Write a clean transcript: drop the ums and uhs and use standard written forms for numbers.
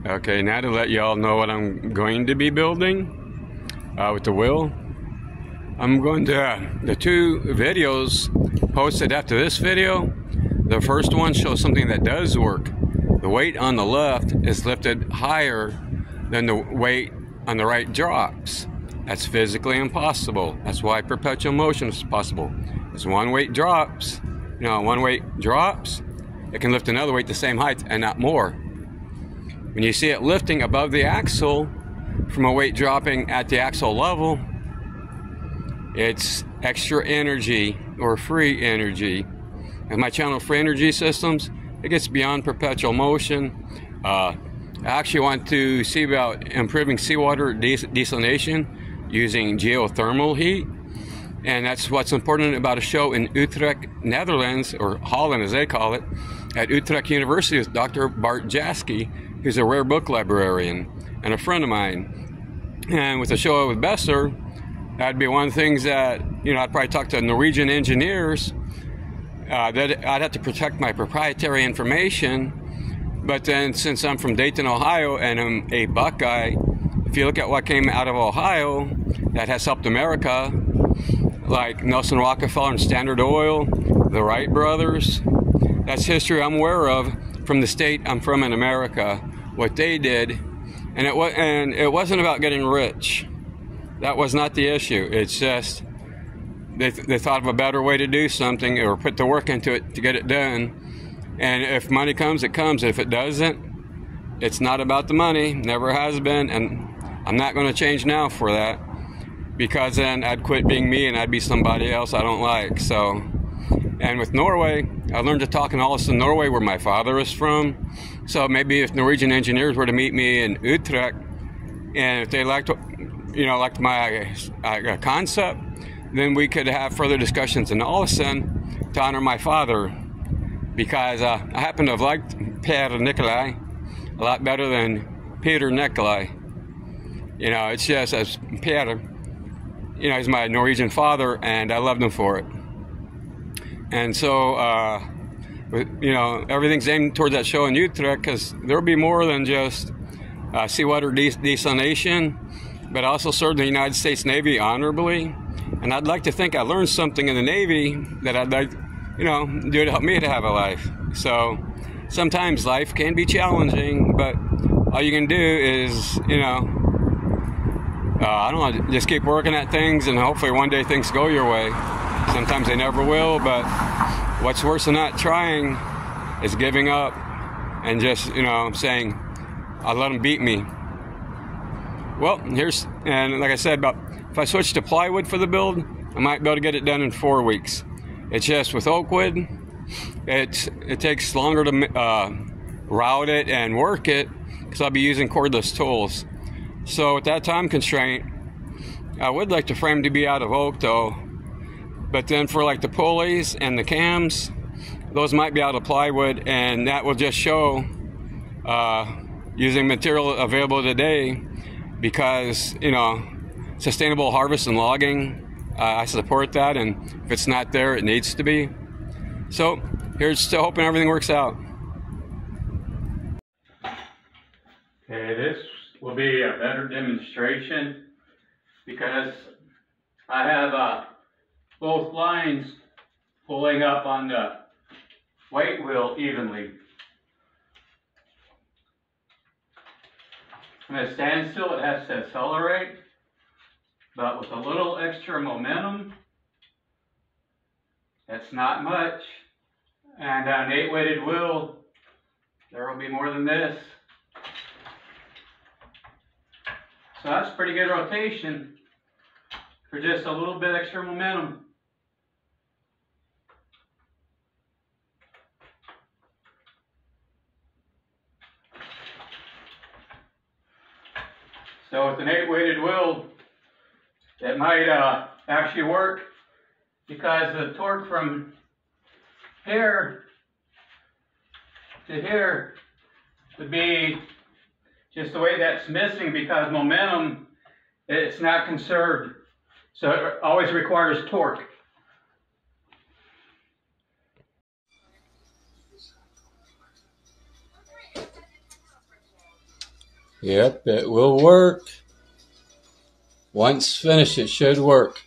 Okay, now to let y'all know what I'm going to be building with the wheel. I'm going to, the two videos posted after this video, the first one shows something that does work. The weight on the left is lifted higher than the weight on the right drops. That's physically impossible. That's why perpetual motion is possible. As one weight drops, one weight drops, it can lift another weight the same height and not more. When you see it lifting above the axle from a weight dropping at the axle level, it's extra energy or free energy. In my channel, Free Energy Systems, it gets beyond perpetual motion. I actually want to see about improving seawater desalination using geothermal heat. And that's what's important about a show in Utrecht, Netherlands, or Holland as they call it, at Utrecht University with Dr. Bart Jaski, who's a rare book librarian and a friend of mine. And with a show with Besser, that'd be one of the things that, I'd probably talk to Norwegian engineers, that I'd have to protect my proprietary information. But then since I'm from Dayton, Ohio, and I'm a Buckeye, if you look at what came out of Ohio that has helped America, like Nelson Rockefeller and Standard Oil, the Wright brothers, that's history I'm aware of from the state I'm from in America, what they did. And it wasn't about getting rich. That was not the issue. It's just they thought of a better way to do something or put the work into it to get it done. And if money comes, it comes. If it doesn't, it's not about the money. Never has been. And I'm not going to change now for that, because then I'd quit being me and I'd be somebody else I don't like. So, and with Norway, I learned to talk in Holland, Norway, where my father is from. So maybe if Norwegian engineers were to meet me in Utrecht, and if they liked my concept, then we could have further discussions in Olsen to honor my father, because I happen to have liked Per Nikolai a lot better than Peter Nikolai. It's just as Per, he's my Norwegian father, and I loved him for it. And so, everything's aimed towards that show in Utrecht, because there'll be more than just seawater desalination, but also served in the United States Navy honorably. And I'd like to think I learned something in the Navy that I'd like, do to help me to have a life. So sometimes life can be challenging, but all you can do is, I don't know, just keep working at things, and hopefully one day things go your way. Sometimes they never will, but what's worse than not trying is giving up and just, saying, I'll let them beat me. Well, and like I said, if I switch to plywood for the build, I might be able to get it done in 4 weeks. It's just with oak wood, it takes longer to route it and work it, because I'll be using cordless tools. So with that time constraint, I would like the frame to be out of oak though. But then for like the pulleys and the cams, those might be out of plywood, and that will just show using material available today, because, sustainable harvest and logging, I support that, and if it's not there, it needs to be. So here's to hoping everything works out. Okay, this will be a better demonstration, because I have both lines pulling up on the weight wheel evenly. When it stands still, it has to accelerate, but with a little extra momentum, it's not much. And on an 8-weighted wheel, there will be more than this. So that's pretty good rotation for just a little bit extra momentum. So with an 8-weighted wheel, it might actually work, because the torque from here to here would be just the way that's missing, because momentum, it's not conserved. So it always requires torque. Yep, it will work. Once finished, it should work.